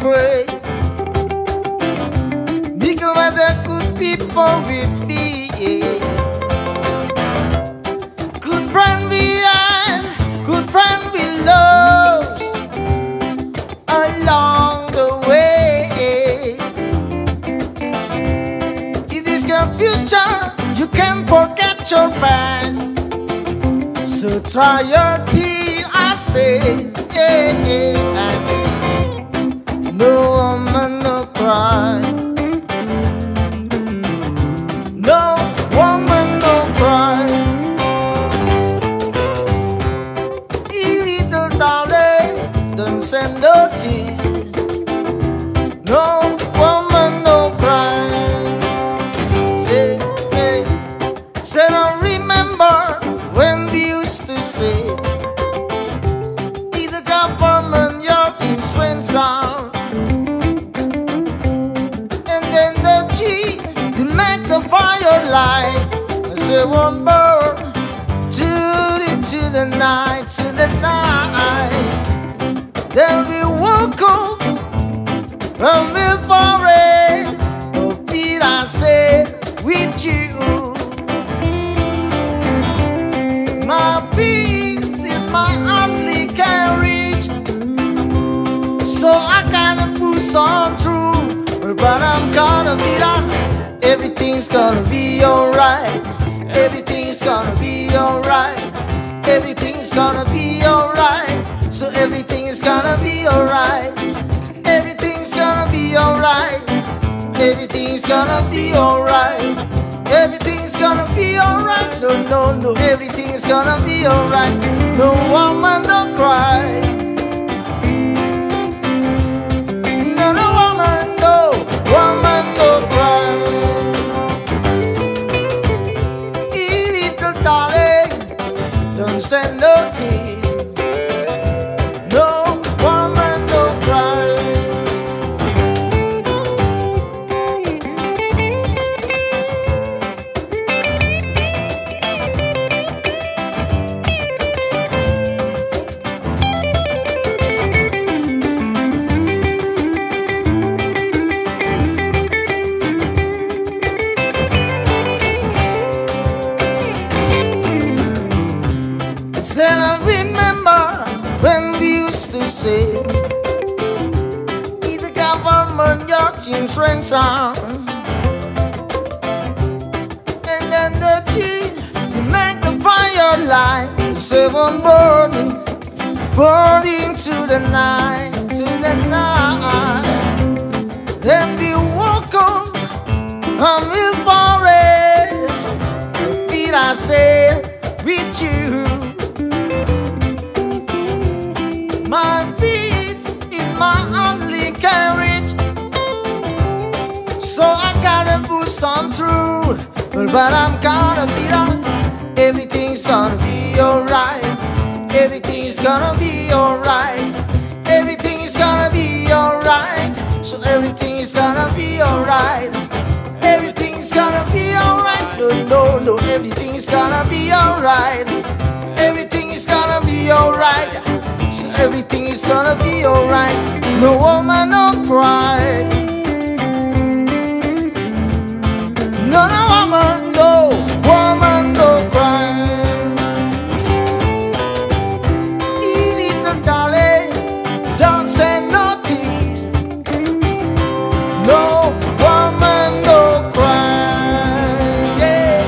crazy. Because of the good people with me, yeah. Good friend we have, good friend we love along the way. It is your future, you can't forget your past. So try your tea, I say, yeah, yeah. No woman, no cry. No woman, no cry. Little darling, don't send no tears. No woman, no cry. Say, I remember when we used to say, either government, your influence sound. And then the G, they make the fire lights. I say one bird, to the night, to the night. Then we walk on from the forest. Oh, Pete, I say, with you. My peace in my only carriage. So I gotta push on through. But I'm gonna be done. Everything's gonna be alright. Everything's gonna be alright. Everything's gonna be alright. So everything is gonna be alright. Everything's gonna be alright. Everything's gonna be alright. Everything's gonna be alright. No, no, no, everything's gonna be alright. No woman, don't cry. No, no woman, no woman, don't cry. Little darling, don't send no tears. No woman, don't cry. Then I remember when we used to say, either government, your children's son. And then the tea, you make the fire light. The seven burning, burning to the night, to the night. Then we walk on from the forest. Did I say with you? My feet in my only carriage. So I gotta push on through. But I'm gonna be done. Everything's gonna be alright. Everything's gonna be alright. Everything's gonna be alright. So everything's gonna be alright. Everything's gonna be alright. No, no, no, everything's gonna be alright. Everything is gonna be alright. So everything is gonna be alright. No woman, no cry. No, no woman, no cry. Little darling, don't say no tears. No woman, no cry. Yeah.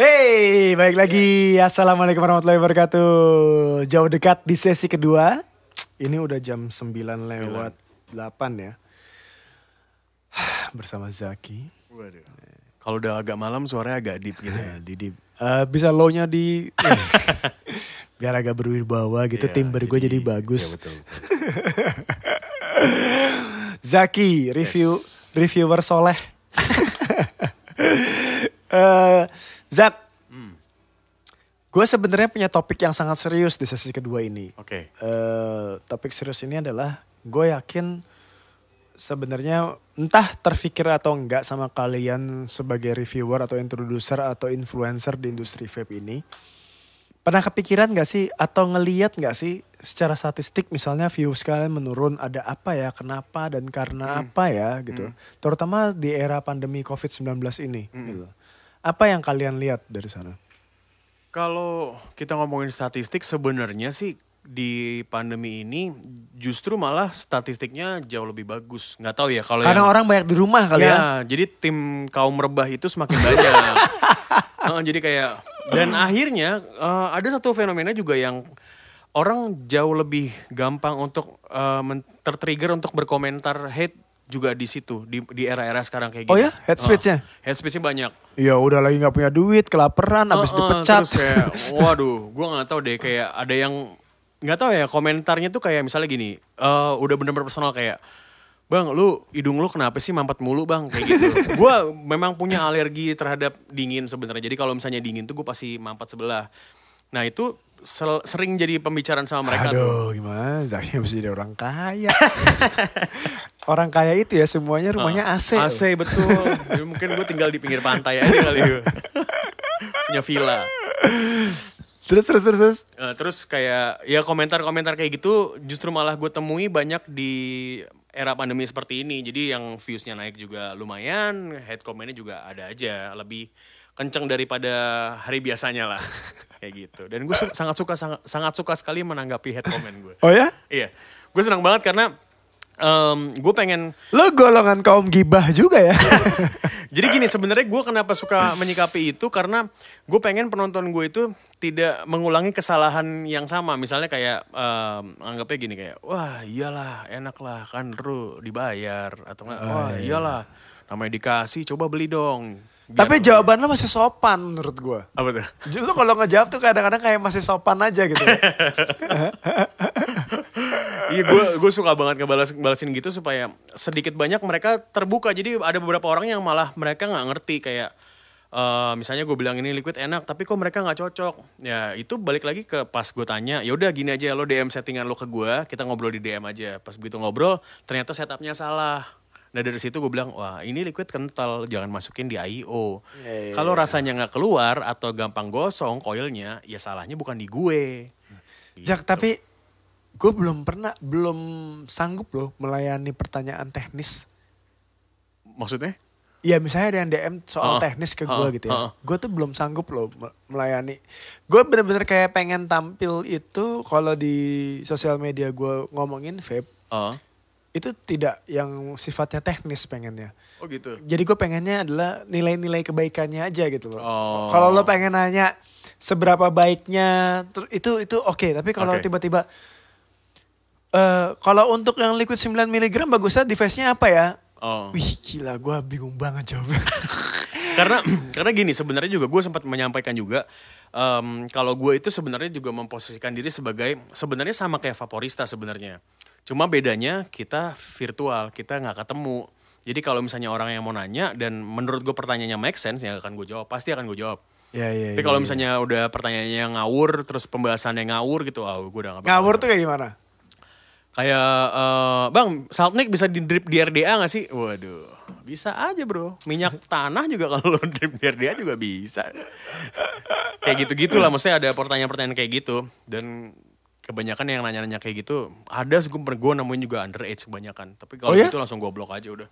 Hey, baik lagi. Assalamualaikum warahmatullahi wabarakatuh. Jauh dekat di sesi kedua. Ini udah jam 9 lewat 8 ya. Bersama Zaki. Waduh. Kalau udah agak malam suaranya agak deep gitu ya. Di deep. Bisa low-nya di biar agak berwibawa gitu, Iya, timbre gue jadi bagus. Iya betul. Zaki, reviewer soleh. Zak, gue sebenarnya punya topik yang sangat serius di sesi kedua ini. Oke. Topik serius ini adalah gue yakin sebenarnya entah terfikir atau enggak sama kalian sebagai reviewer atau introducer atau influencer di industri vape ini. Pernah kepikiran gak sih atau ngeliat gak sih secara statistik misalnya views kalian menurun, ada apa ya, kenapa dan karena apa ya gitu. Terutama di era pandemi COVID-19 ini gitu. Apa yang kalian lihat dari sana? Kalau kita ngomongin statistik sebenarnya sih di pandemi ini justru malah statistiknya jauh lebih bagus. Nggak tahu ya kalau Karena orang banyak di rumah kali ya. jadi tim kaum rebah itu semakin banyak. Jadi kayak dan akhirnya ada satu fenomena juga yang orang jauh lebih gampang untuk tertrigger untuk berkomentar hate juga di situ di era-era sekarang kayak gini. Oh ya, hate speech-nya? Hate speech-nya banyak. Ya udah lagi nggak punya duit, kelaparan, habis dipecat. Terus kayak, waduh, gue nggak tahu deh, kayak ada yang nggak tahu ya komentarnya tuh kayak misalnya gini, udah bener-bener personal kayak, bang, hidung lu kenapa sih mampet mulu bang, kayak gitu. Gue memang punya alergi terhadap dingin sebenarnya. Jadi kalau misalnya dingin tuh gue pasti mampet sebelah. Nah itu sering jadi pembicaraan sama mereka tuh. Aduh gimana, Zaki mesti jadi orang kaya. Orang kaya itu ya semuanya rumahnya AC. AC betul. Jadi mungkin gue tinggal di pinggir pantai aja kali gue. Punya villa. Terus. Terus kayak ya komentar-komentar kayak gitu justru malah gue temui banyak di era pandemi seperti ini. Jadi yang viewsnya naik juga lumayan, hate comment-nya juga ada aja. Lebih kenceng daripada hari biasanya lah. Kayak gitu. Dan gue sangat suka sekali menanggapi hate comment gue. Oh ya? Iya. Gue senang banget karena gue pengen... Lo golongan kaum gibah juga ya? Jadi gini, sebenarnya gue kenapa suka menyikapi itu karena gue pengen penonton gue itu tidak mengulangi kesalahan yang sama. Misalnya kayak anggapnya gini kayak, wah iyalah enak lah kan lu dibayar. Atau enggak, wah iyalah namanya dikasih coba beli dong. Tapi jawaban lo masih sopan menurut gue. Apa tuh? Justru kalau ngejawab tuh kadang-kadang kayak masih sopan aja gitu. Iya gue suka banget ngebalasin gitu supaya sedikit banyak mereka terbuka. Jadi ada beberapa orang yang malah mereka nggak ngerti kayak misalnya gue bilang ini liquid enak tapi kok mereka nggak cocok. Ya itu balik lagi ke pas gue tanya, ya udah gini aja lo DM settingan lo ke gue, kita ngobrol di DM aja. Pas begitu ngobrol ternyata setupnya salah. Nah dari situ gue bilang, wah ini liquid kental, jangan masukin di IO. Kalau rasanya nggak keluar atau gampang gosong koilnya, ya salahnya bukan di gue. Jak, tapi gue belum sanggup loh melayani pertanyaan teknis. Maksudnya? Iya misalnya ada yang DM soal teknis ke gue gitu ya. Gue tuh belum sanggup loh melayani. Gue bener-bener kayak pengen tampil itu kalau di sosial media gue ngomongin vape. Itu tidak yang sifatnya teknis pengennya. Oh gitu. Jadi gue pengennya adalah nilai-nilai kebaikannya aja gitu loh. Kalau lo pengen nanya seberapa baiknya itu oke. Tapi kalau tiba-tiba kalau untuk yang liquid 9 mg bagusnya device-nya apa ya? Wih gila gue bingung banget jawabnya. karena gini sebenarnya juga gue sempat menyampaikan juga kalau gue itu sebenarnya juga memposisikan diri sebagai sebenarnya sama kayak Vaporista sebenarnya. Cuma bedanya kita virtual, kita nggak ketemu. Jadi kalau misalnya orang yang mau nanya dan menurut gue pertanyaannya make sense, ya akan gue jawab. Pasti akan gue jawab. Tapi kalau misalnya udah pertanyaannya ngawur, terus pembahasannya ngawur gitu, gue udah nggak. Ngawur tuh kayak gimana? Kayak, bang, Saltnik bisa di drip di RDA nggak sih? Waduh, bisa aja bro. Minyak tanah juga kalau lo drip di RDA juga bisa. Kayak gitu-gitulah, maksudnya ada pertanyaan-pertanyaan kayak gitu. Dan kebanyakan yang nanya-nanya kayak gitu, ada gue nemuin juga underage kebanyakan. Tapi kalau gitu langsung gue blok aja udah.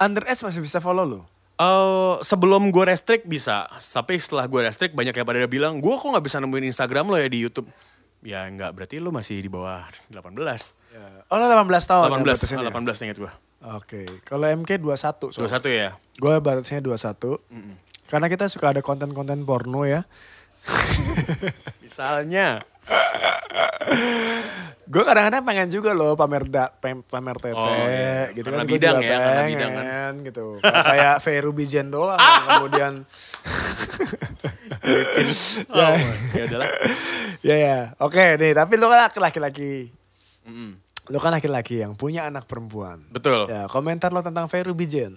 Underage masih bisa follow lo? Sebelum gue restrict bisa, tapi setelah gue restrict banyak yang pada bilang, gue kok gak bisa nemuin Instagram lo ya di YouTube. Ya enggak, berarti lo masih di bawah 18. Ya. Oh lo 18 tahun? 18 ingat gue. Oke, kalau MK 21. 21 ya? Gue batasnya 21. Karena kita suka ada konten-konten porno ya. Misalnya. Gue kadang-kadang pengen juga loh pamer tete gitu karena kan. Bidang ya, karena bidang kan. Gitu. Kayak Vero Bijen doang kemudian. Ya udahlah. Ya. Oke nih, tapi lo kan laki-laki. Lo kan laki-laki yang punya anak perempuan. Betul. Ya, komentar lo tentang Vero Bijen.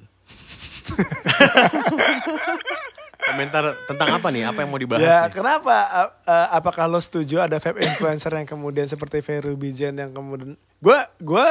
Komentar tentang apa nih? Apa yang mau dibahas? Ya, nih? kenapa? Apakah lo setuju ada vape influencer yang kemudian seperti Vero Bijen yang kemudian gue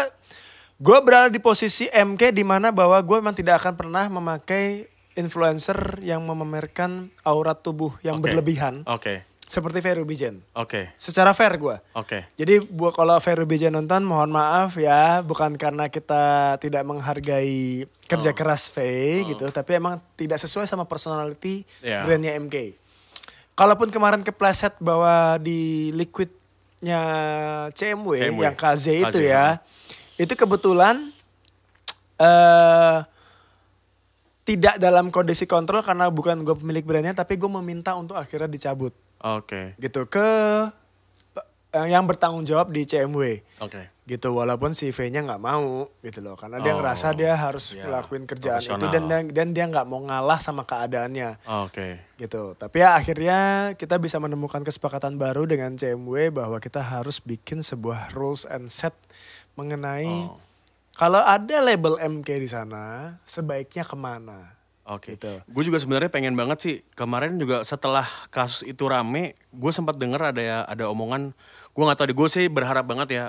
Gue berada di posisi MK di mana bahwa gue memang tidak akan pernah memakai influencer yang memamerkan aurat tubuh yang Oke. berlebihan. Oke. Seperti Vero Bijen. Oke. Secara fair gue. Oke. Jadi buat kalau Vero Bijen nonton mohon maaf ya. Bukan karena kita tidak menghargai kerja keras V gitu. Tapi emang tidak sesuai sama personality Yeah. brandnya MK. Kalaupun kemarin kepleset bahwa di liquidnya CMW yang KZ itu KZ, ya. Itu kebetulan tidak dalam kondisi kontrol karena bukan gue pemilik brandnya. Tapi gue meminta untuk akhirnya dicabut. Oke. Gitu ke yang bertanggung jawab di CMW. Oke. Gitu walaupun si V-nya nggak mau gitu loh. Karena dia ngerasa dia harus ya, ngelakuin kerjaan itu profesional. dan dia nggak mau ngalah sama keadaannya. Oke. Gitu. Tapi ya akhirnya kita bisa menemukan kesepakatan baru dengan CMW bahwa kita harus bikin sebuah rules and set mengenai kalau ada label MK di sana sebaiknya kemana. Oke. Gitu. Gue juga sebenarnya pengen banget sih kemarin juga setelah kasus itu rame, gue sempat denger ada omongan, gue nggak tahu deh, gue sih berharap banget ya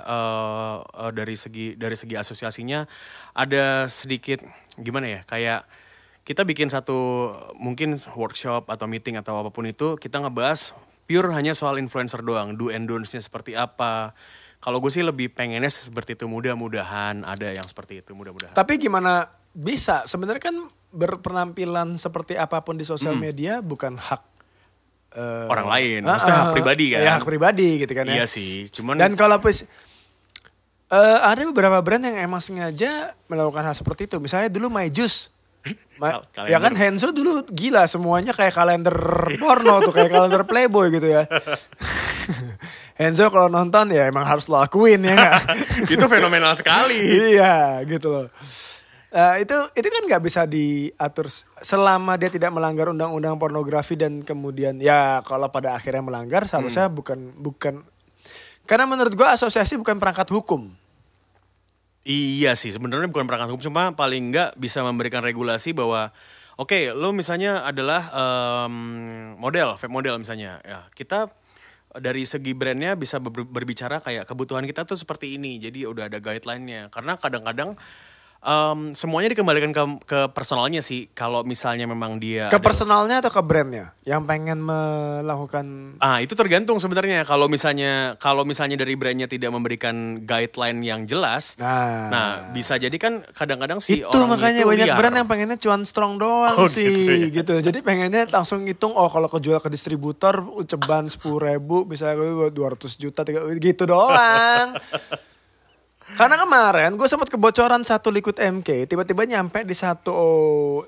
dari segi asosiasinya ada sedikit gimana ya, kayak kita bikin satu mungkin workshop atau meeting atau apapun itu, kita ngebahas pure hanya soal influencer doang, do and don'ts-nya seperti apa. Kalau gue sih lebih pengennya seperti itu, mudah-mudahan ada yang seperti itu, mudah-mudahan. Tapi gimana bisa? Sebenarnya kan berpenampilan seperti apapun di sosial media bukan hak Orang lain, maksudnya hak pribadi kan? Ya hak pribadi gitu kan ya. Iya sih, cuman Dan kalau ada beberapa brand yang emang sengaja melakukan hal seperti itu. Misalnya dulu My Juice. Kalender. Ya kan Henzo dulu gila semuanya kayak kalender porno tuh, kayak kalender Playboy gitu ya. Henzo kalau nonton ya emang harus lo akuin ya nggak? itu fenomenal sekali. Iya gitu loh. Itu kan nggak bisa diatur selama dia tidak melanggar undang-undang pornografi dan kemudian ya kalau pada akhirnya melanggar seharusnya bukan karena menurut gua asosiasi bukan perangkat hukum. Iya sih, sebenarnya bukan perangkat hukum, cuma paling nggak bisa memberikan regulasi bahwa oke, lo misalnya adalah vape model misalnya, ya kita dari segi brandnya bisa berbicara kayak kebutuhan kita tuh seperti ini, jadi udah ada guideline-nya. Karena kadang-kadang semuanya dikembalikan ke personalnya sih, kalau misalnya memang dia Ke personalnya atau ke brandnya yang pengen melakukan. itu tergantung sebenarnya. Kalau misalnya dari brandnya tidak memberikan guideline yang jelas, nah bisa jadi kan kadang-kadang si itu orang makanya itu banyak liar. brand yang pengennya cuan strong doang sih gitu ya. gitu. Jadi pengennya langsung ngitung kalau kejual ke distributor ceban 10.000 bisa 200 juta gitu doang. Karena kemarin gue sempat kebocoran satu liquid MK, tiba-tiba nyampe di satu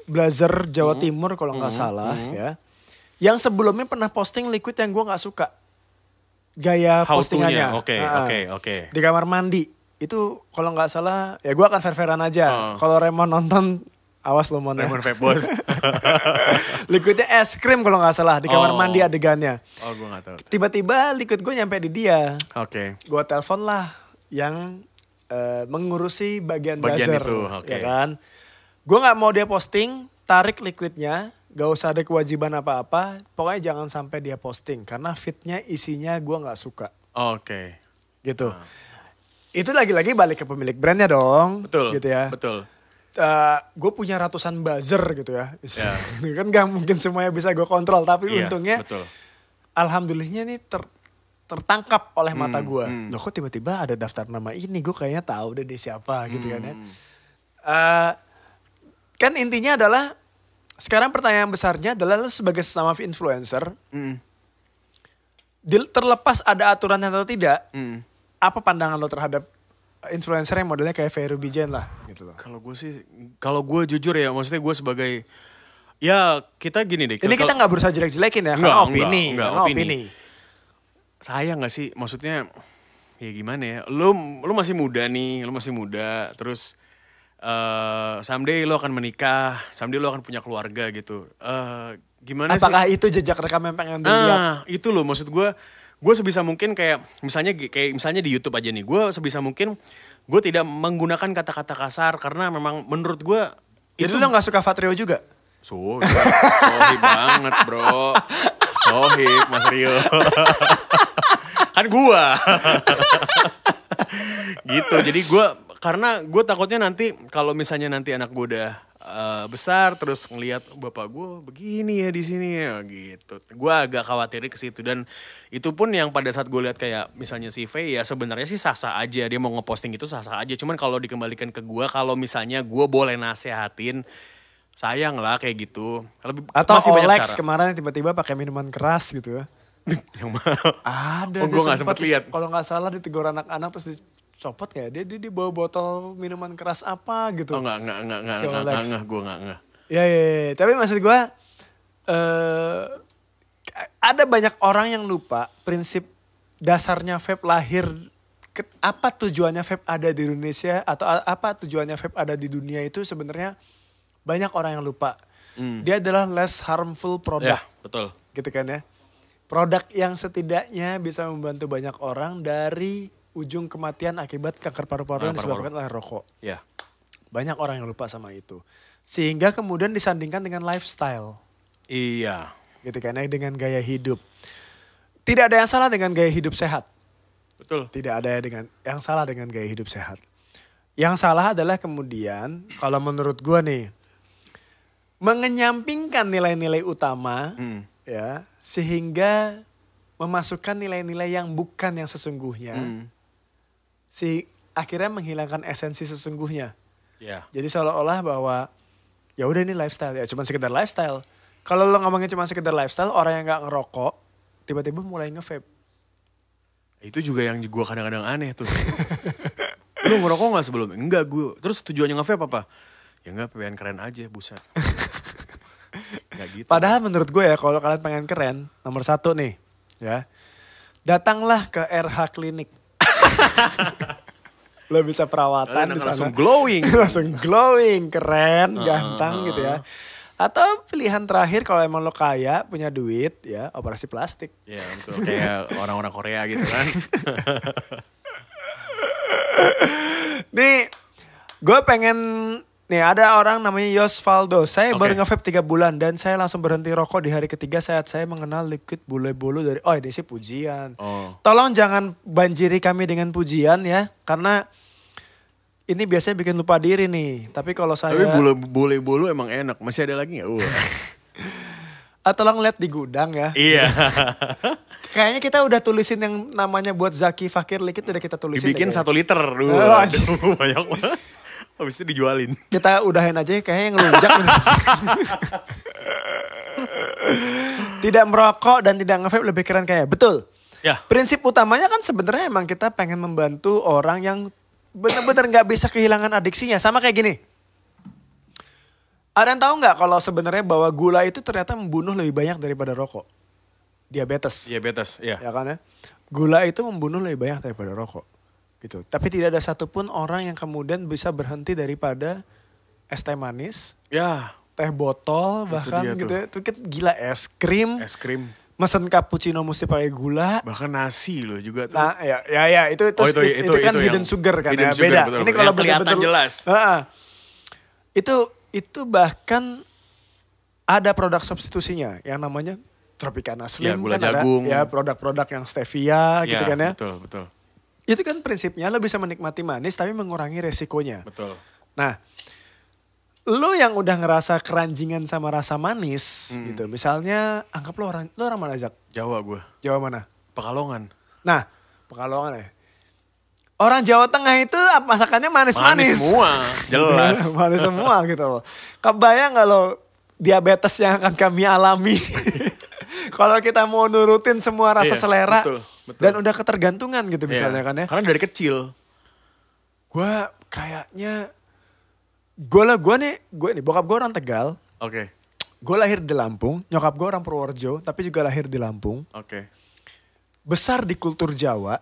blazer Jawa Timur kalau nggak salah ya. Yang sebelumnya pernah posting liquid yang gue nggak suka gaya How postingannya. to-nya, oke. Di kamar mandi itu kalau nggak salah ya gue akan fair-fairan aja. Kalau Raymond nonton awas lo Mon ya. Raymond Vape Boss. Liquidnya es krim kalau nggak salah di kamar mandi adegannya. Oh gue nggak tahu. Tiba-tiba liquid gue nyampe di dia. Oke. Gue telepon lah yang mengurusi bagian Bagian buzzer, itu, oke. ya kan. Gue nggak mau dia posting, tarik liquidnya, gak usah ada kewajiban apa-apa. Pokoknya jangan sampai dia posting karena fitnya isinya gue nggak suka. Oke. Gitu. Itu lagi-lagi balik ke pemilik brandnya dong. Betul. Gitu ya. Betul. Gue punya ratusan buzzer gitu ya. Ya. Kan gak mungkin semuanya bisa gue kontrol, tapi Iya, untungnya betul. alhamdulillahnya nih tertangkap oleh mata gue. Loh kok tiba-tiba ada daftar nama ini, gue kayaknya tahu deh dia siapa gitu kan ya. Kan intinya adalah, sekarang pertanyaan besarnya adalah lo sebagai sesama influencer, terlepas ada aturan atau tidak, apa pandangan lo terhadap influencer yang modelnya kayak Vero Bijen lah gitu loh. Kalau gue jujur ya, maksudnya gue sebagai, ya kita gini deh. Ini kita nggak berusaha jelek-jelekin ya, karena opini. Enggak, opini. Sayang gak sih, maksudnya ya gimana ya, lu masih muda nih, terus someday lu akan menikah, someday lu akan punya keluarga gitu. Gimana Apakah sih? itu jejak rekam yang pengen dilihat? Itu loh, maksud gue sebisa mungkin kayak misalnya di YouTube aja nih, gue sebisa mungkin gue tidak menggunakan kata-kata kasar karena memang menurut gue Jadi lo gak suka Fatrio juga? Sohib banget bro. Sohib Mas Rio. Kan gua. Gitu, jadi Karena gue takutnya nanti kalau misalnya nanti anak gue udah besar terus ngelihat bapak gue begini ya di sini ya gitu. Gue agak khawatir ke situ dan itu pun yang pada saat gue lihat kayak misalnya si Faye ya sebenarnya sih sah-sah aja dia mau ngeposting itu sah-sah aja. Cuman kalau dikembalikan ke gue kalau misalnya gue boleh nasehatin sayang lah kayak gitu. Atau masih banyak Olex cara. kemarin tiba-tiba pakai minuman keras gitu ya. Yang mana? Ada. Oh, gue nggak sempet lihat. Kalau nggak salah ditegur anak-anak terus dicopot ya. Dia bawa botol minuman keras apa gitu. Oh nggak Si Olex. gue nggak. Ya. Tapi maksud gue ada banyak orang yang lupa prinsip dasarnya vape lahir. Apa tujuannya vape ada di Indonesia atau apa tujuannya vape ada di dunia itu sebenarnya banyak orang yang lupa. Dia adalah less harmful product. Ya, betul. Gitu kan ya. Produk yang setidaknya bisa membantu banyak orang dari ujung kematian akibat kanker paru-paru yang disebabkan oleh rokok. Ya. Banyak orang yang lupa sama itu. Sehingga kemudian disandingkan dengan lifestyle. Iya. Gitu kan ya, dengan gaya hidup. Tidak ada yang salah dengan gaya hidup sehat. Betul. Tidak ada yang salah dengan gaya hidup sehat. Yang salah adalah kemudian, kalau menurut gue nih, mengenyampingkan nilai-nilai utama, ya, sehingga memasukkan nilai-nilai yang bukan yang sesungguhnya, akhirnya menghilangkan esensi sesungguhnya. Ya. Jadi seolah-olah bahwa ya udah ini lifestyle, ya cuma sekedar lifestyle. Kalau lo ngomongin cuma sekedar lifestyle, orang yang nggak ngerokok tiba-tiba mulai nge-vape. Itu juga yang gue kadang-kadang aneh tuh. Lu ngerokok gak sebelumnya? Enggak gue. Terus tujuannya nge-vape apa? Ya enggak, pengen keren aja, buset. Enggak gitu. Padahal menurut gue ya kalau kalian pengen keren, nomor 1 nih ya. Datanglah ke RH Klinik. Lo bisa perawatan di sana. Langsung glowing. Langsung glowing, keren, ganteng gitu ya. Atau pilihan terakhir kalau emang lo kaya, punya duit ya, operasi plastik. Ya betul, kayak orang-orang Korea gitu kan. Nih, gue pengen, nih ada orang namanya Yosvaldo. Saya baru nge-vape 3 bulan dan saya langsung berhenti rokok di hari ketiga saat saya mengenal liquid bulu-bulu dari, oh ini sih pujian. Tolong jangan banjiri kami dengan pujian ya, karena ini biasanya bikin lupa diri nih. Tapi kalau saya... Tapi bulu emang enak. Masih ada lagi gak? Tolong lihat di gudang ya. Iya. Kayaknya kita udah tulisin yang namanya buat Zaki Fakir Liquid udah kita tulisin. Dibikin 1 liter. Banyak banget. Habis itu dijualin. Kita udahin aja kayaknya yang ngelunjak. Tidak merokok dan tidak nge-vape lebih keren kayak. Betul. Ya. Prinsip utamanya kan sebenarnya emang kita pengen membantu orang yang benar-benar nggak bisa kehilangan adiksinya. Sama kayak gini. Ada yang tahu nggak kalau sebenarnya bahwa gula itu ternyata membunuh lebih banyak daripada rokok? Diabetes. Diabetes, iya. Ya kan ya. Gula itu membunuh lebih banyak daripada rokok. Gitu. Tapi tidak ada satupun orang yang kemudian bisa berhenti daripada es teh manis. Ya. Teh botol bahkan gitu. Itu kan gila, es krim. Es krim. Mesen cappuccino mesti pakai gula. Bahkan nasi loh juga tuh. Nah, ya itu kan hidden sugar kan ya. Sugar, beda. betul, Ini kalau kelihatan betul-betul jelas. Itu bahkan ada produk substitusinya yang namanya Tropicana Slim. Ya, gula kan jagung. Ada, ya produk-produk yang stevia gitu kan ya. Betul. Itu kan prinsipnya lo bisa menikmati manis tapi mengurangi resikonya. Betul. Nah, lo yang udah ngerasa keranjingan sama rasa manis gitu. Misalnya anggap lo orang mana, Zak? Jawa gue. Jawa mana? Pekalongan. Nah, Pekalongan ya. Orang Jawa Tengah itu masakannya manis-manis. Manis semua, jelas. Manis semua gitu loh. Kebayang gak lo diabetes yang akan kami alami. Kalau kita mau nurutin semua rasa selera. Betul. Dan udah ketergantungan gitu misalnya kan ya. Karena dari kecil. Gue kayaknya, gue nih bokap gue orang Tegal. Oke. Gue lahir di Lampung, nyokap gue orang Purworejo, tapi juga lahir di Lampung. Oke. Besar di kultur Jawa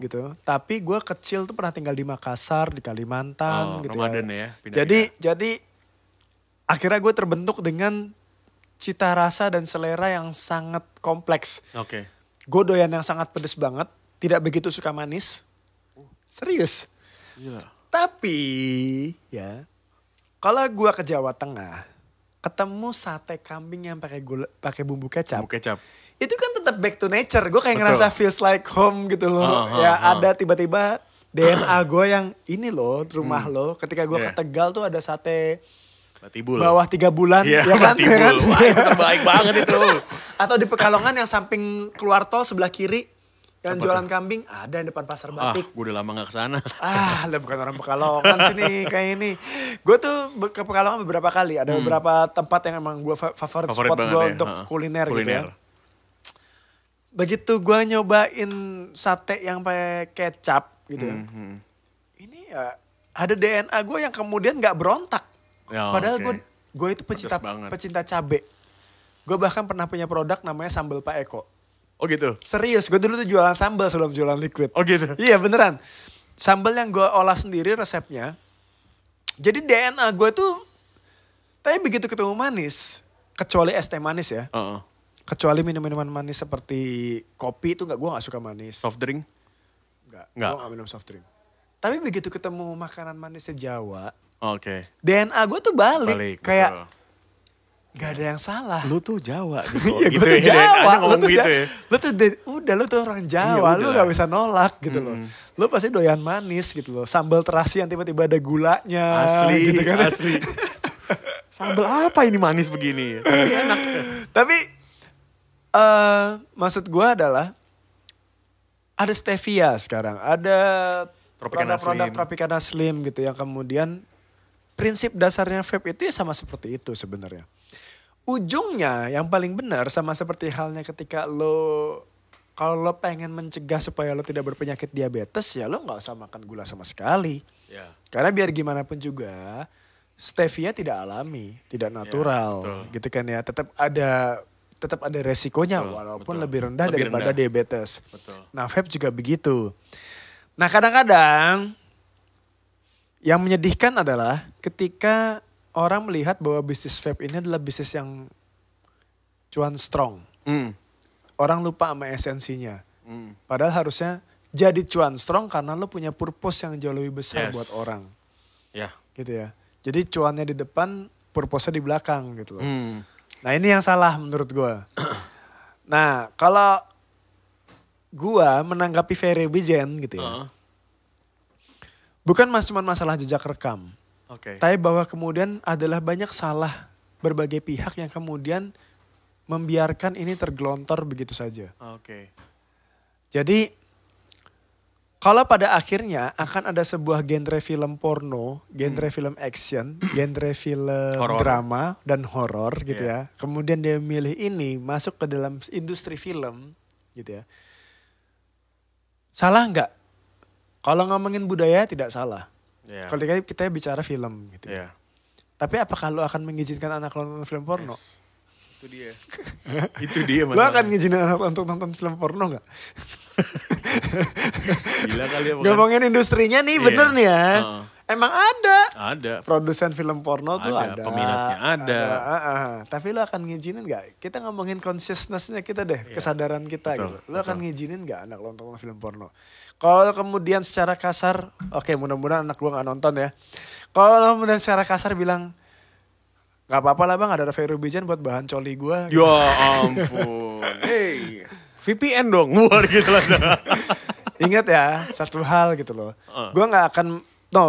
gitu. Tapi gue kecil tuh pernah tinggal di Makassar, di Kalimantan gitu nomaden ya. Pindah Jadi akhirnya gue terbentuk dengan cita rasa dan selera yang sangat kompleks. Oke. Gue doyan yang sangat pedes banget, tidak begitu suka manis. Serius. Gila. Tapi ya, kalau gue ke Jawa Tengah, ketemu sate kambing yang pakai bumbu kecap. Bumbu kecap. Itu kan tetap back to nature. Gue kayak ngerasa feels like home gitu loh. Ada tiba-tiba DNA gue yang ini loh, rumah lo. Ketika gue ke Tegal tuh ada sate Batibul. bawah 3 bulan. Iya, ya kan? Batibul. Ya kan? Wah, itu terbaik banget itu. Atau di Pekalongan yang samping keluar tol sebelah kiri. Yang Apa jualan kambing ada yang depan pasar batik. Gue udah lama gak kesana. Lah bukan orang Pekalongan sini kayak ini. Gue tuh ke Pekalongan beberapa kali. Ada beberapa tempat yang emang gue favorit spot banget gue ya. untuk kuliner gitu ya. Kuliner. Begitu gue nyobain sate yang pakai kecap gitu ya. Ini ya ada DNA gue yang kemudian gak berontak. Ya, Padahal oke. gue itu Pedes banget. pecinta cabe. Gue bahkan pernah punya produk namanya sambal Pak Eko. Oh gitu? Serius, gue dulu tuh jualan sambal sebelum jualan liquid. Oh gitu? Iya beneran. Sambal yang gue olah sendiri resepnya. Jadi DNA gue tuh, tapi begitu ketemu manis, kecuali es teh manis ya. Kecuali minuman manis seperti kopi itu gue gak suka manis. Soft drink? Enggak, Nggak. gue gak minum soft drink. Tapi begitu ketemu makanan manisnya Jawa, Oke. DNA gue tuh balik. Kayak betul. gak ada yang salah. Lu tuh Jawa gitu. Iya gitu gue tuh ya, Jawa. Anda ngomong gitu ya. Lu tuh orang Jawa, Iya, lu udah. gak bisa nolak gitu loh. Lu pasti doyan manis gitu loh. Sambal terasi yang tiba-tiba ada gulanya. Asli, gitu kan. asli. Sambal apa ini manis begini? Tapi enak. Tapi maksud gue adalah ada stevia sekarang. Ada Tropicana produk-produk Slim. Tropicana Slim gitu yang kemudian prinsip dasarnya vape itu ya sama seperti itu sebenarnya. Ujungnya yang paling benar sama seperti halnya ketika kalau lo pengen mencegah supaya lo tidak berpenyakit diabetes ya lo gak usah makan gula sama sekali. Ya. Karena biar gimana pun juga stevia tidak alami, tidak natural betul. gitu kan ya. Tetap ada resikonya walaupun betul. lebih rendah Lebih daripada rendah. diabetes. Betul. Nah vape juga begitu. Nah kadang-kadang yang menyedihkan adalah ketika orang melihat bahwa bisnis vape ini adalah bisnis yang cuan strong. Orang lupa sama esensinya. Padahal harusnya jadi cuan strong karena lo punya purpose yang jauh lebih besar Yes. buat orang. Ya. Gitu ya. Jadi cuannya di depan, purpose-nya di belakang gitu loh. Nah ini yang salah menurut gue. Nah kalau gue menanggapi Ferry Bijen gitu ya. Bukan cuma masalah jejak rekam. Oke. Tapi bahwa kemudian adalah banyak salah berbagai pihak yang kemudian membiarkan ini tergelontor begitu saja. Oke. Jadi kalau pada akhirnya akan ada sebuah genre film porno, genre film action, genre film Horor. drama dan horor gitu Iya. ya. Kemudian dia milih ini masuk ke dalam industri film gitu ya. Salah nggak? Kalau ngomongin budaya tidak salah. Ya. Kalau kita bicara film gitu. Ya. Tapi apakah lo akan mengizinkan anak lo nonton film porno? Yes. Itu dia. Itu dia Lo masalahnya. akan ngizinin anak lo untuk nonton film porno gak? Gila kali ya. Ngomongin industrinya nih Iya. bener nih ya. Emang ada. Ada. Produsen film porno tuh ada. Peminatnya ada. Tapi lo akan ngizinin gak? Kita ngomongin consciousness-nya kita deh. Kesadaran kita Betul, gitu. Lo akan ngizinin gak anak lo nonton film porno? Kalau kemudian secara kasar, oke mudah-mudahan anak gue gak nonton ya. Kalau kemudian secara kasar bilang, gak apa-apa lah bang ada Ferry Bijen buat bahan coli gue. Ya ampun. Hey. VPN dong. Wah gitu lah. Ingat ya, satu hal gitu loh. Gue gak akan,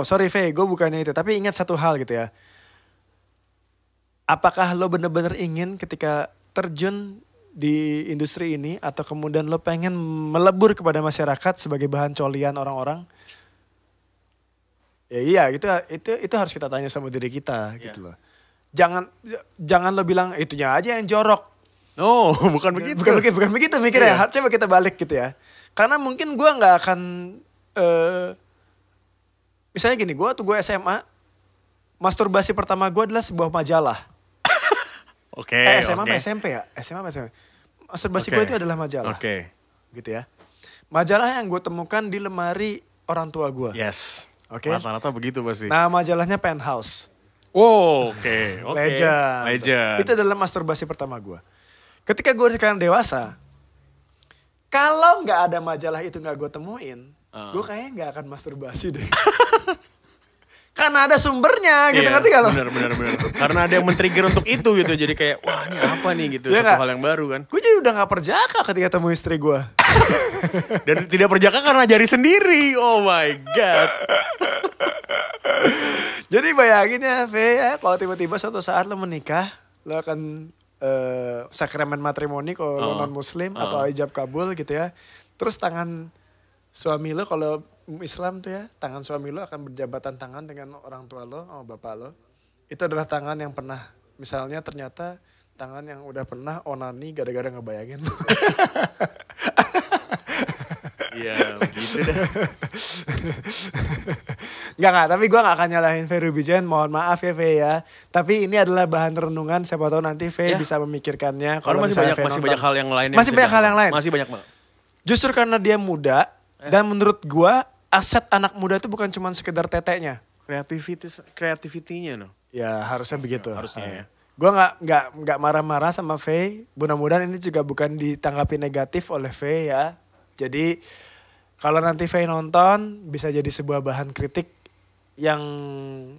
sorry Faye, gue bukannya itu. Tapi ingat satu hal gitu ya. Apakah lo bener-bener ingin ketika terjun di industri ini atau kemudian lo pengen melebur kepada masyarakat sebagai bahan colian orang-orang? Ya iya, itu harus kita tanya sama diri kita gitu loh. Jangan lo bilang itunya aja yang jorok. No, bukan begitu. Bukan begitu mikirnya. Iya. Coba kita balik gitu ya. Karena mungkin gue nggak akan, misalnya gini, gue SMA, masturbasi pertama gue adalah sebuah majalah. Oke. SMA oke. apa SMP ya? SMA apa SMP? Masturbasi Oke. gue itu adalah majalah. Oke. Gitu ya. Majalah yang gue temukan di lemari orang tua gue. Yes. Oke. Rata-rata begitu pasti. Nah majalahnya Penthouse. Wow, oke. Legend. Itu adalah masturbasi pertama gue. Ketika gue sekarang dewasa, kalau nggak ada majalah itu nggak gue temuin, gue kayaknya nggak akan masturbasi deh. Karena ada sumbernya gitu, Iya, ngerti gak lo? benar. Karena ada yang men-trigger untuk itu gitu. Jadi kayak, wah ini apa nih gitu. Iya Satu nggak? hal yang baru kan. Gue jadi udah gak perjaka ketika temu istri gue. Dan tidak berjaka karena jari sendiri. Oh my God. Jadi bayangin ya, Fe, ya, kalau tiba-tiba suatu saat lo menikah, lo akan sakramen matrimoni kalau lo non muslim atau ijab kabul gitu ya. Terus tangan suami lo kalau Islam tuh ya, tangan suami lo akan berjabatan tangan dengan orang tua lo sama bapak lo. Itu adalah tangan yang pernah, misalnya ternyata tangan yang udah pernah onani gara-gara ngebayangin lo. Iya gitu deh. Enggak, tapi gue gak akan nyalahin Fe Rubijan, mohon maaf ya Fe ya. Tapi ini adalah bahan renungan, siapa tahu nanti Fe bisa memikirkannya. Kalau masih banyak hal yang lain. Masih banyak hal yang lain. Masih banyak banget. Justru karena dia muda, dan menurut gue aset anak muda itu bukan cuma sekedar teteknya. Kreativitinya no. Ya harusnya begitu. Harusnya ya. Gue nggak marah-marah sama Fe. Mudah-mudahan ini juga bukan ditanggapi negatif oleh Fe ya. Jadi kalau nanti Fe nonton bisa jadi sebuah bahan kritik yang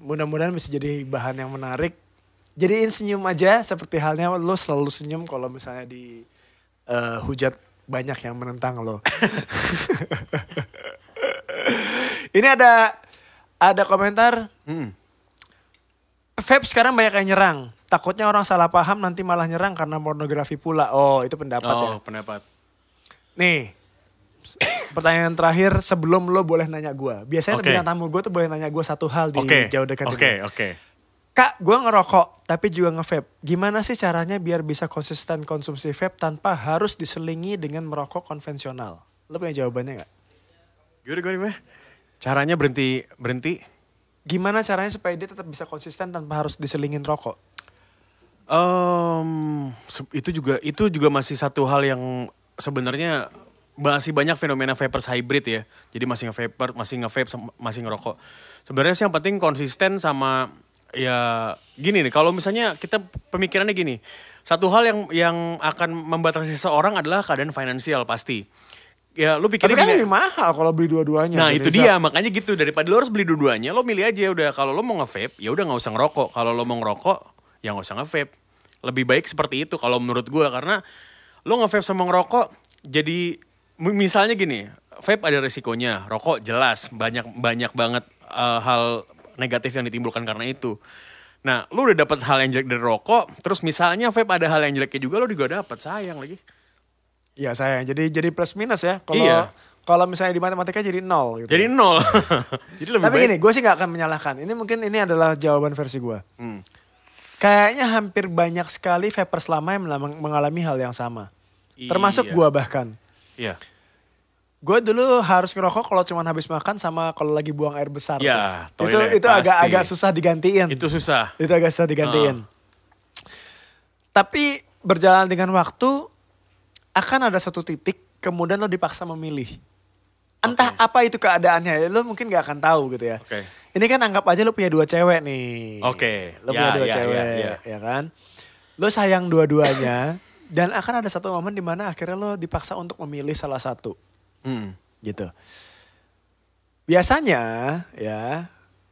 mudah-mudahan bisa jadi bahan yang menarik. Jadiin senyum aja seperti halnya lo selalu senyum kalau misalnya di hujat banyak yang menentang lo. Ini ada komentar. Vape sekarang banyak yang nyerang. Takutnya orang salah paham nanti malah nyerang karena pornografi pula. Oh itu pendapat ya. Oh pendapat. Nih. Pertanyaan terakhir sebelum lo boleh nanya gue. Biasanya bintang tamu gue tuh boleh nanya gue satu hal di jauh dekat ini. Oke. Kak, gue ngerokok tapi juga nge-vape. Gimana sih caranya biar bisa konsisten konsumsi vape tanpa harus diselingi dengan merokok konvensional? Lo punya jawabannya gak? Gimana? Caranya berhenti? Gimana caranya supaya dia tetap bisa konsisten tanpa harus diselingin rokok? Itu juga masih satu hal yang sebenarnya masih banyak fenomena vapers hybrid ya. Jadi masih nge-vape, masih ngerokok. Sebenarnya sih yang penting konsisten sama ya gini nih. Kalau misalnya kita pemikirannya gini. Satu hal yang akan membatasi seseorang adalah keadaan finansial pasti. Ya lu pikirnya tapi kan lebih mahal kalau beli dua-duanya. Nah itu dia makanya gitu. Daripada lu harus beli dua-duanya lo milih aja udah. Kalau lo mau nge-vape ya udah gak usah ngerokok. Kalau lo mau ngerokok ya gak usah nge-vape. Lebih baik seperti itu kalau menurut gue. Karena lo nge-vape sama ngerokok jadi misalnya gini, vape ada resikonya, rokok jelas banyak banget hal negatif yang ditimbulkan karena itu. Nah, lu udah dapat hal yang jelek dari rokok, terus misalnya vape ada hal yang jeleknya juga, lu juga dapat, sayang lagi. Iya sayang, jadi plus minus ya. Kalau misalnya di matematika jadi 0 gitu. Jadi 0. Jadi lebih tapi baik. gini, gue sih gak akan menyalahkan. Ini adalah jawaban versi gue. Kayaknya hampir banyak sekali vapers lama yang mengalami hal yang sama. Termasuk gue bahkan. Iya. Gue dulu harus ngerokok kalau cuma habis makan sama kalau lagi buang air besar. Iya, toilet. Itu agak susah digantiin. Itu susah. Itu agak susah digantiin. Tapi berjalan dengan waktu akan ada satu titik kemudian lo dipaksa memilih. Entah apa itu keadaannya, lo mungkin gak akan tahu gitu ya. Ini kan anggap aja lo punya 2 cewek nih. Lo punya 2 cewek, ya kan. Lo sayang dua-duanya. Dan akan ada satu momen di mana akhirnya lo dipaksa untuk memilih salah satu. Gitu. Biasanya ya,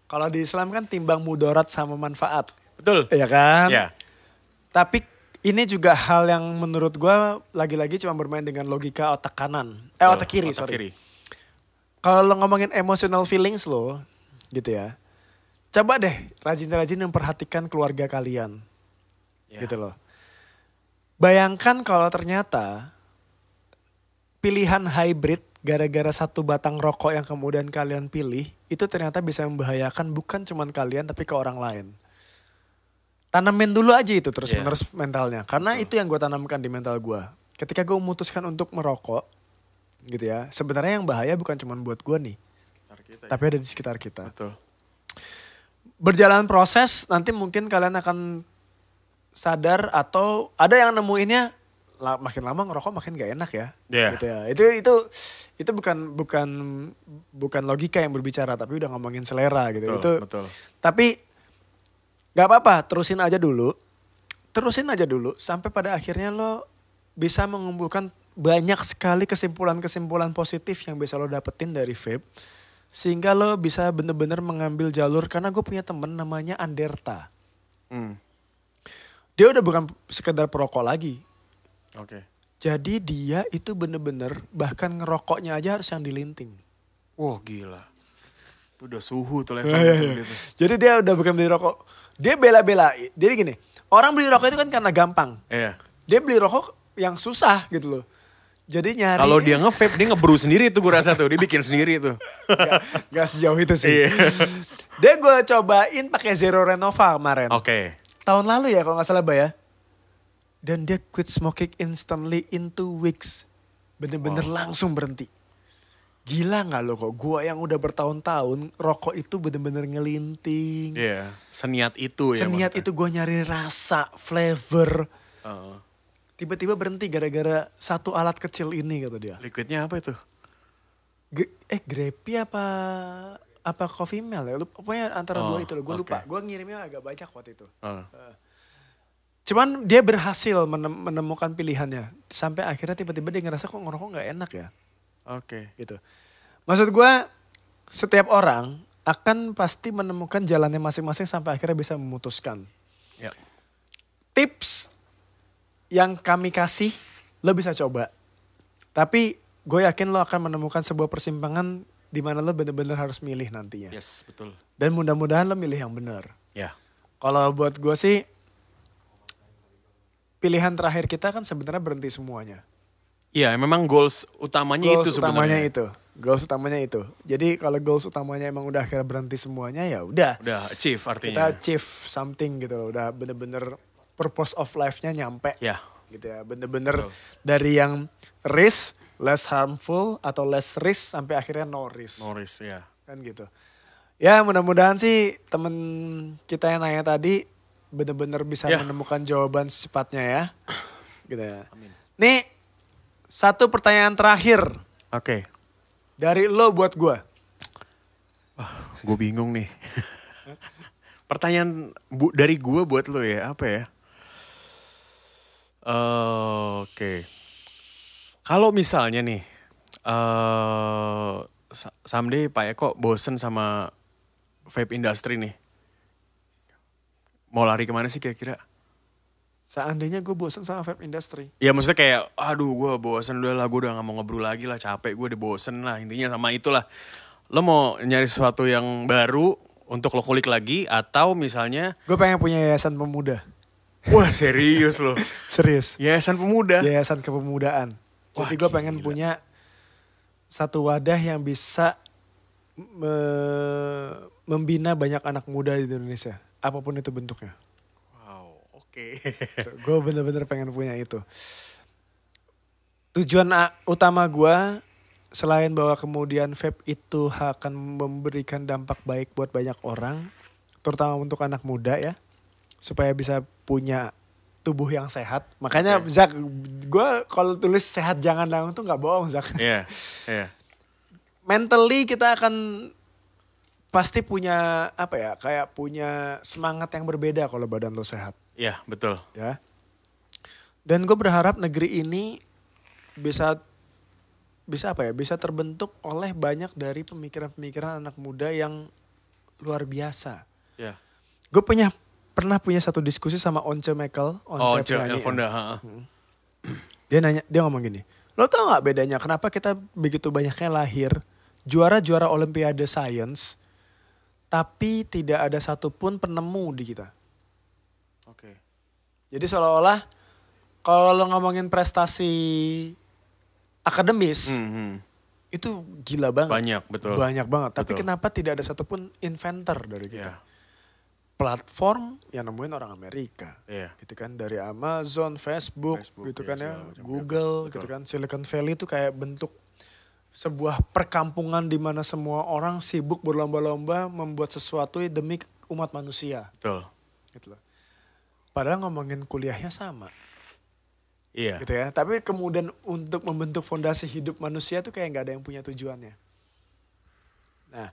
kalau di Islam kan timbang mudarat sama manfaat. Betul. Ya kan? Ya. Tapi ini juga hal yang menurut gue lagi-lagi cuma bermain dengan logika otak kanan. Otak kiri, sorry. Kalau lo ngomongin emotional feelings lo, gitu ya. Coba deh rajin-rajin memperhatikan keluarga kalian. Gitu loh. Bayangkan kalau ternyata pilihan hybrid gara-gara satu batang rokok yang kemudian kalian pilih, itu ternyata bisa membahayakan bukan cuma kalian tapi ke orang lain. Tanamin dulu aja itu terus-menerus mentalnya. Karena itu yang gue tanamkan di mental gue. Ketika gue memutuskan untuk merokok, gitu ya, sebenarnya yang bahaya bukan cuma buat gue nih. Tapi ada di sekitar kita. Betul. Berjalan proses, nanti mungkin kalian akan sadar atau ada yang nemuinnya makin lama ngerokok makin gak enak ya. Gitu ya. Itu bukan logika yang berbicara tapi udah ngomongin selera gitu. Betul. Tapi gak apa-apa, terusin aja dulu sampai pada akhirnya lo bisa mengumpulkan banyak sekali kesimpulan-kesimpulan positif yang bisa lo dapetin dari vape. Sehingga lo bisa bener-bener mengambil jalur, karena gue punya temen namanya Anderta. Dia udah bukan sekedar perokok lagi. Jadi dia itu bener-bener bahkan ngerokoknya aja harus yang dilinting. Wah gila. Itu udah suhu tuh Iya, levelnya. Gitu. Jadi dia udah bukan beli rokok. Dia bela-belain. Jadi gini, orang beli rokok itu kan karena gampang. Iya. Dia beli rokok yang susah gitu loh. Jadi nyari. Kalau dia nge-vape dia ngebrew sendiri tuh gue rasa tuh. Dia bikin sendiri tuh. Gak sejauh itu sih. Iya. Dia gue cobain pakai Zero Renova kemarin. Oke. Tahun lalu ya kalau gak salah ya. Dan dia quit smoking instantly in 2 weeks. Bener-bener langsung berhenti. Gila gak lo kok? Gue yang udah bertahun-tahun rokok itu bener-bener ngelinting. Iya. Seniat itu ya. Seniat maksudnya. itu gue nyari rasa, flavor. Heeh. Tiba-tiba berhenti gara-gara satu alat kecil ini kata dia. Liquidnya apa itu? Grape apa coffee mel ya? Pokoknya antara dua itu loh. Gue lupa. Gue ngirimnya agak banyak waktu itu. Cuman dia berhasil menemukan pilihannya. Sampai akhirnya tiba-tiba dia ngerasa kok ngerokok gak enak ya. Oke. Gitu. Maksud gue setiap orang akan pasti menemukan jalannya masing-masing sampai akhirnya bisa memutuskan. Ya. Tips yang kami kasih lo bisa coba. Tapi gue yakin lo akan menemukan sebuah persimpangan di mana lo bener-bener harus milih nantinya. Yes, betul. Dan mudah-mudahan lo milih yang benar. Ya. Kalau buat gue sih pilihan terakhir kita kan sebenarnya berhenti semuanya. Iya, memang goals utamanya itu sebenarnya. Goals utamanya itu. Jadi kalau goals utamanya emang udah akhirnya berhenti semuanya ya udah. Udah achieve artinya. Kita achieve something gitu loh. Udah bener-bener purpose of life-nya nyampe. Ya. Gitu ya. Bener-bener dari yang risk, less harmful atau less risk sampai akhirnya no risk. No risk ya. Kan gitu. Ya mudah-mudahan sih temen kita yang nanya tadi bener-bener bisa menemukan jawaban secepatnya ya. Gitu ya. Amin. Nih satu pertanyaan terakhir. Oke. Dari lo buat gue. Gue bingung nih. Pertanyaan dari gue buat lo ya, apa ya? Oke. Kalau misalnya nih, someday Pak Eko bosen sama vape industry nih. Mau lari kemana sih kira-kira? Seandainya gue bosen sama vape industry. Ya maksudnya kayak, aduh gue bosen udah lah, gue udah gak mau ngebrew lagi lah, capek gue udah bosen lah. Intinya sama itulah. Lo mau nyari sesuatu yang baru untuk lo kulik lagi atau misalnya. Gue pengen punya yayasan pemuda. Wah serius lo? Serius. Yayasan pemuda? Yayasan kepemudaan. Jadi gue pengen punya satu wadah yang bisa membina banyak anak muda di Indonesia. Apapun itu bentuknya. Oke. Gue bener-bener pengen punya itu. Tujuan utama gue selain bahwa kemudian vape itu akan memberikan dampak baik buat banyak orang, terutama untuk anak muda ya, supaya bisa punya tubuh yang sehat. Makanya Zak, gue kalau tulis sehat jangan daun tuh nggak bohong Zak. Iya. Mentally kita akan pasti punya apa ya, kayak punya semangat yang berbeda kalau badan lo sehat. Iya, betul. Ya. Dan gue berharap negeri ini bisa apa ya? Bisa terbentuk oleh banyak dari pemikiran-pemikiran anak muda yang luar biasa. Ya. Gue pernah punya satu diskusi sama Once Mekel, Once penyanyi. Elfonda. Dia ngomong gini, lo tau gak bedanya kenapa kita begitu banyaknya lahir juara-juara Olimpiade Science, tapi tidak ada satupun penemu di kita. Oke. Jadi seolah-olah kalau lo ngomongin prestasi akademis, itu gila banget. Banyak, betul. Banyak banget. Tapi Betul. kenapa tidak ada satupun inventor dari kita? Platform yang nemuin orang Amerika. Gitu kan. Dari Amazon, Facebook gitu kan ya. Google gitu kan. Silicon Valley itu kayak bentuk sebuah perkampungan di mana semua orang sibuk berlomba-lomba membuat sesuatu demi umat manusia. Betul. Gitu loh. Padahal ngomongin kuliahnya sama. Iya. Gitu ya. Tapi kemudian untuk membentuk fondasi hidup manusia tuh kayak gak ada yang punya tujuannya. Nah,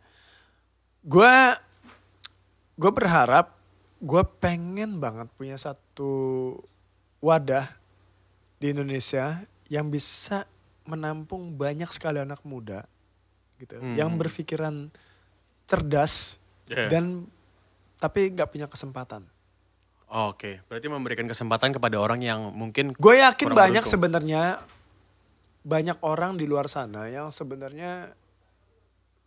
gue berharap, gue pengen banget punya satu wadah di Indonesia yang bisa menampung banyak sekali anak muda gitu, yang berpikiran cerdas dan tapi nggak punya kesempatan. Oke, berarti memberikan kesempatan kepada orang yang mungkin Gue yakin kurang banyak beruntung. sebenarnya banyak orang di luar sana yang sebenarnya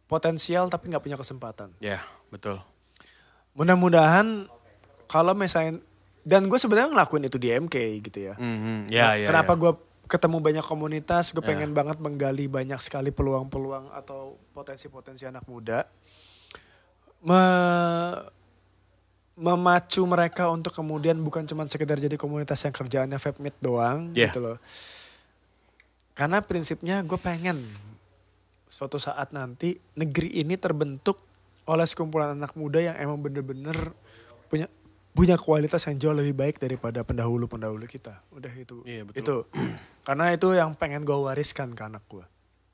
potensial tapi nggak punya kesempatan. Ya, betul. Mudah-mudahan kalau misalnya, dan gue sebenarnya ngelakuin itu di MK gitu ya. Ya, ya. Kenapa ya. gue ketemu banyak komunitas, gue Ya. pengen banget menggali banyak sekali peluang-peluang atau potensi-potensi anak muda. Memacu mereka untuk kemudian bukan cuma sekedar jadi komunitas yang kerjaannya vape meet doang Yeah. gitu loh. Karena prinsipnya gue pengen suatu saat nanti negeri ini terbentuk oleh sekumpulan anak muda yang emang bener-bener punya kualitas yang jauh lebih baik daripada pendahulu-pendahulu kita. Udah itu. Iya, betul. Itu. Karena itu yang pengen gue wariskan ke anak gue.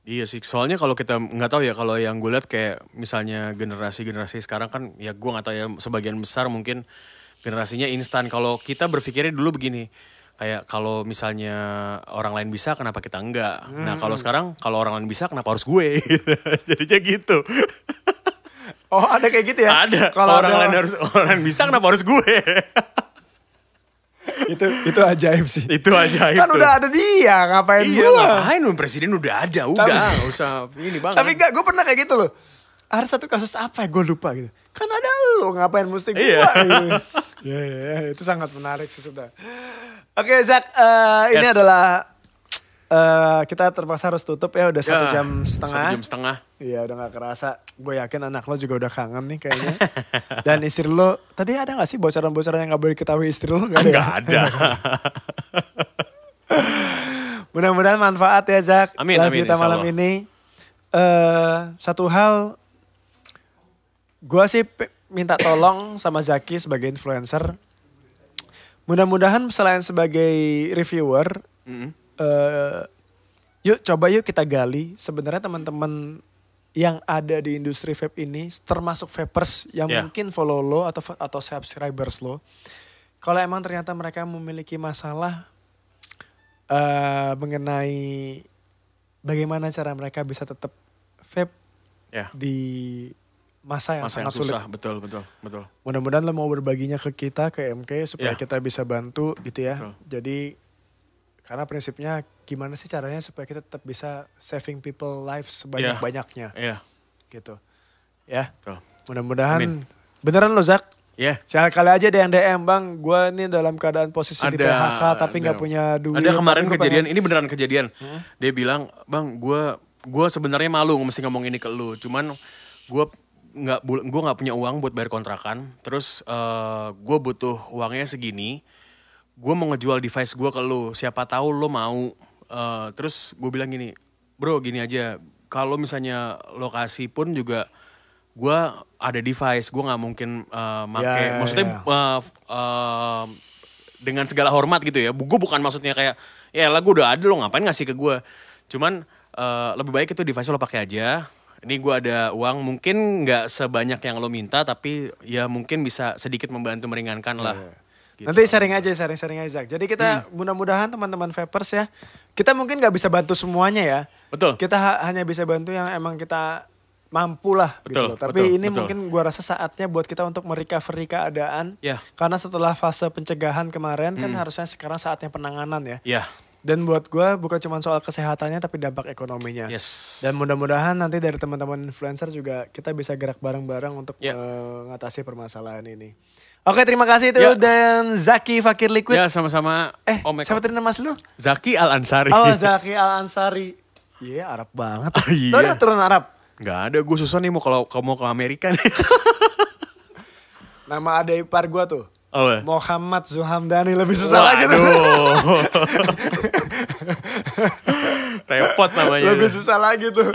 Iya sih, soalnya kalau kita nggak tahu ya, kalau yang gue lihat kayak misalnya generasi sekarang kan, ya gue nggak tahu ya, sebagian besar mungkin generasinya instan. Kalau kita berpikirnya dulu begini, kayak kalau misalnya orang lain bisa, kenapa kita enggak? Nah kalau sekarang, kalau orang lain bisa, kenapa harus gue? Jadinya gitu. Oh ada kayak gitu ya? Ada. Kalau Kalau orang lain bisa, kenapa harus gue? itu ajaib sih. Itu aja Kan udah ada dia, ngapain Iya, gua? ngapain presiden udah ada, udah nggak usah ini banget. Tapi enggak, gue pernah kayak gitu loh. Ada satu kasus apa ya, gue lupa gitu. Kan ada lo, ngapain mesti gue? Iya. Gitu. Ya, itu sangat menarik sih sudah. Oke Zak, ini Yes. adalah kita terpaksa harus tutup ya, udah 1 jam setengah. 1 jam setengah. Iya udah gak kerasa. Gue yakin anak lo juga udah kangen nih kayaknya. Dan istri lo, tadi ada gak sih bocoran-bocoran yang gak boleh diketahui istri lo? Gak ada Nggak ya? ada. Mudah-mudahan manfaat ya Zak. Amin, Live amin, kita insya malam Allah. ini. Satu hal, gue sih minta tolong sama Zaki sebagai influencer. Mudah-mudahan selain sebagai reviewer, yuk kita gali sebenarnya teman-teman yang ada di industri vape ini, termasuk vapers yang Yeah. mungkin follow lo atau subscribers lo. Kalau emang ternyata mereka memiliki masalah mengenai bagaimana cara mereka bisa tetap vape Ya. di masa yang Masa yang sangat sulit. susah, betul. Mudah-mudahan lo mau berbaginya ke kita, ke MK, supaya Ya. kita bisa bantu gitu ya. Betul. Jadi karena prinsipnya gimana sih caranya supaya kita tetap bisa saving people lives sebanyak-banyaknya Iya, gitu. Ya, betul. mudah-mudahan Amin. beneran lo Zak. Ya. Sekali aja ada yang DM, Bang, gue nih dalam keadaan posisi di PHK tapi nggak punya duit. Ada kemarin tapi gua kejadian, pengen- ini beneran kejadian. Dia bilang, Bang, gue sebenarnya malu mesti ngomong ini ke lu. Cuman gue nggak punya uang buat bayar kontrakan. Terus gue butuh uangnya segini. Gue mau ngejual device gue ke lu. Siapa tahu lu mau. Terus gue bilang gini, bro gini aja. Kalau misalnya lokasi pun juga gue ada device, gue nggak mungkin make. Ya, Maksudnya dengan segala hormat gitu ya. Gue bukan maksudnya kayak, ya lah gue udah ada, lo ngapain ngasih ke gue. Cuman lebih baik itu device lo pakai aja. Ini gue ada uang, mungkin nggak sebanyak yang lo minta, tapi ya mungkin bisa sedikit membantu meringankan lah. Gitu. Nanti sharing aja Zak. Jadi kita mudah-mudahan teman-teman vapers ya, kita mungkin nggak bisa bantu semuanya ya. Betul. Kita hanya bisa bantu yang emang kita mampu lah gitu Betul, loh. Tapi betul, ini betul. mungkin gua rasa saatnya buat kita untuk merecovery keadaan. Ya. Karena setelah fase pencegahan kemarin kan harusnya sekarang saatnya penanganan ya. Ya, Dan buat gua bukan cuma soal kesehatannya tapi dampak ekonominya. yes. Dan mudah-mudahan nanti dari teman-teman influencer juga kita bisa gerak bareng-bareng untuk Ya. mengatasi permasalahan ini. Oke, terima kasih itu Ya. dan Zaki Fakir Liquid. Ya sama-sama Om Eko. Siapa tadi nama lu? Zaki Al-Ansari. Oh, Zaki Al Ansari. Iya, Arab banget. Iya. Lo udah turun Arab? Gak ada, gue susah nih mau ke Amerika nih. Nama ada ipar gua tuh. Oh, ya? Muhammad Zuhamdani, lebih susah lagi tuh. Waduh. Repot namanya. Lebih susah lagi tuh.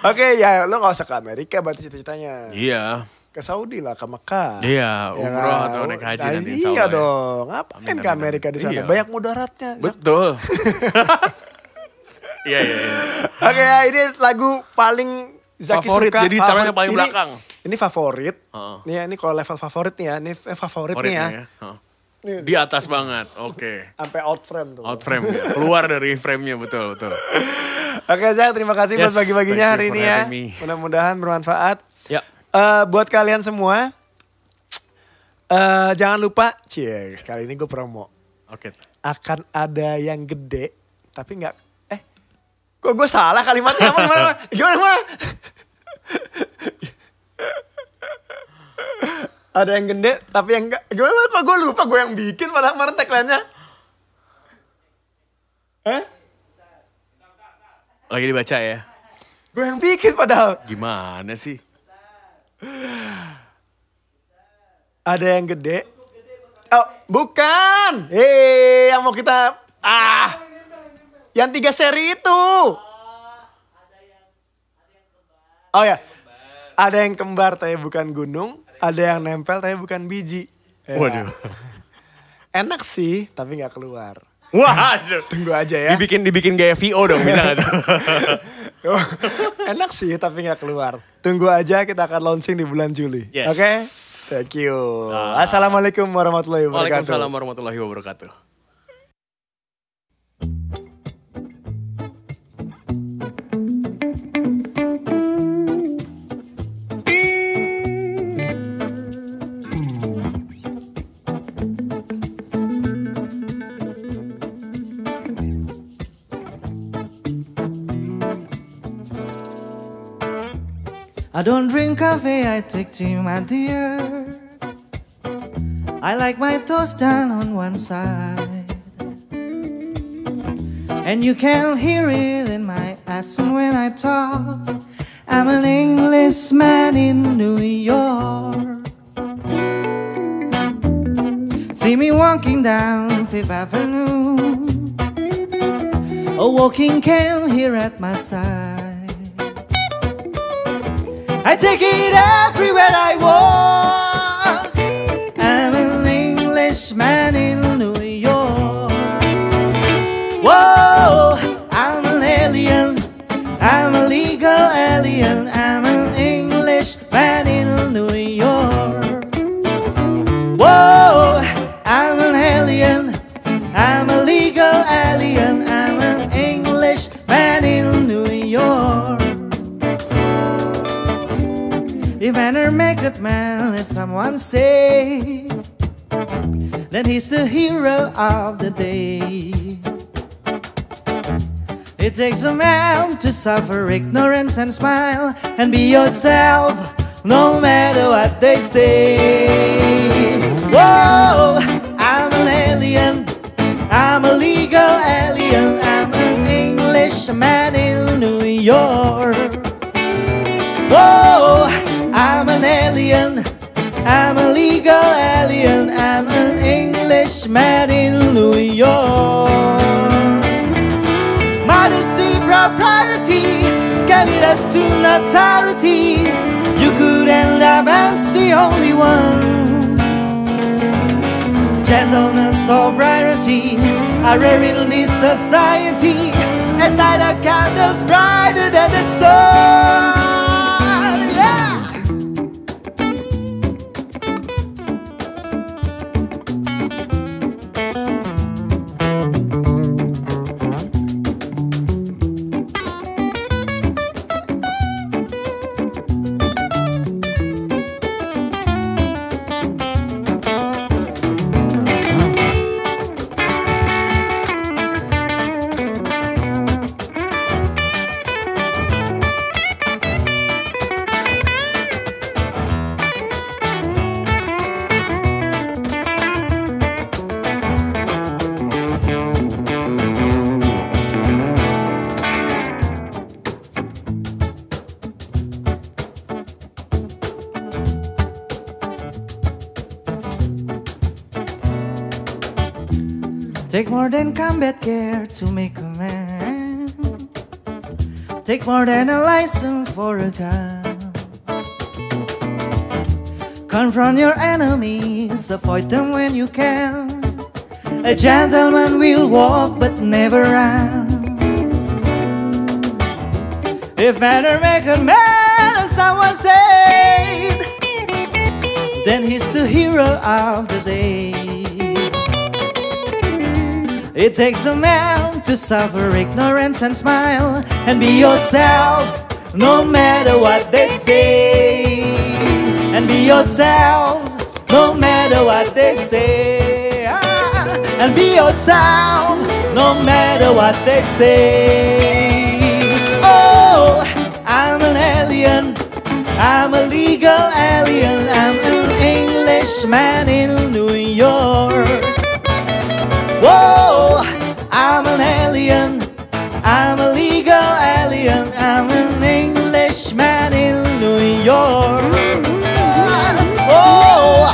Oke, ya lo gak usah ke Amerika berarti cita-citanya. Iya. Ke Saudi lah, ke Mekah. Iya, Ya umroh kan? atau naik haji Nah, nanti insya iya Allah ya. dong, ngapain Amin, ke amin, Amerika amin. di sana? Iya. Banyak mudaratnya. Zak. Betul. Iya. Oke, ya, ini lagu paling Zaki Favorit, suka. jadi taruhnya paling Ini- belakang. Ini favorit. Heeh. Nih, ini kalau level favorit nih ya, ini favorit nih ya. Favoritnya ya. Heeh. Nih, Di atas banget, oke. sampai out frame tuh. Out frame ya. Keluar dari frame-nya, betul. Oke, Zak, terima kasih buat Yes, bagi-baginya thank hari you for ini ya. having me. Mudah-mudahan bermanfaat. Ya. Buat kalian semua, Jangan lupa, kali ini gue promo. Oke. Akan ada yang gede, tapi nggak. Kok gue salah kalimatnya? Gimana? Ada yang gede, tapi yang enggak. Gimana? Gue lupa, gue yang bikin padahal kemarin tagline-nya. Lagi dibaca ya? Gue yang bikin padahal. Gimana sih? Ada yang gede. Oh, bukan. Yang mau kita... Yang 3 seri itu. Oh ya. Ada yang kembar tapi bukan gunung. Ada yang nempel tapi bukan biji. Waduh. Enak sih, tapi gak keluar. Waduh. Tunggu aja ya. Dibikin gaya VO dong, bisa gak tuh? Enak sih, tapi gak keluar. Tunggu aja, kita akan launching di bulan Juli. Yes. Oke? Thank you. Assalamualaikum warahmatullahi wabarakatuh. Waalaikumsalam warahmatullahi wabarakatuh. I don't drink coffee, I take tea, my dear. I like my toast done on one side, and you can hear it in my accent when I talk. I'm an Englishman in New York. See me walking down Fifth Avenue, a walking can here at my side. I take it everywhere I walk. I'm an Englishman in New York. Whoa, I'm an alien. I'm a legal alien. I'm an Englishman in New York. Whoa, I'm an alien. I'm a legal alien. I'm an Englishman in New York. If an naked man, as someone say, then he's the hero of the day. It takes a man to suffer ignorance and smile and be yourself, no matter what they say. Whoa, I'm an alien, I'm a legal alien, I'm an Englishman in New York. Whoa, I'm an alien, I'm a legal alien, I'm an Englishman in New York. Modesty, propriety, can lead us to notoriety. You could end up as the only one. Gentleness, sobriety are rare in this society. At night a candle's brighter than the sun. Take more than combat gear to make a man. Take more than a license for a gun. Confront your enemies, avoid them when you can. A gentleman will walk but never run. If an American man, as someone said, then he's the hero of the day. It takes a man to suffer ignorance and smile and be yourself, no matter what they say. And be yourself, no matter what they say. And be yourself, no matter what they say. Oh, I'm an alien, I'm a legal alien, I'm an Englishman in New York. Whoa, I'm an alien, I'm a legal alien, I'm an Englishman in New York. Oh,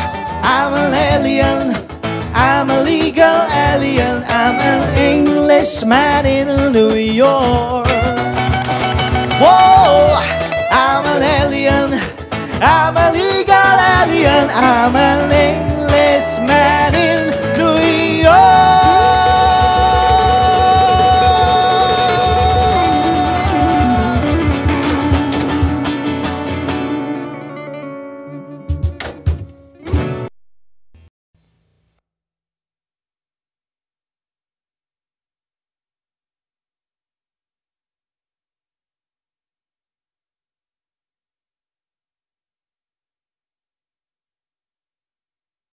I'm an alien, I'm a legal alien, I'm an Englishman in New York. Whoa, I'm an alien, I'm a legal alien, I'm an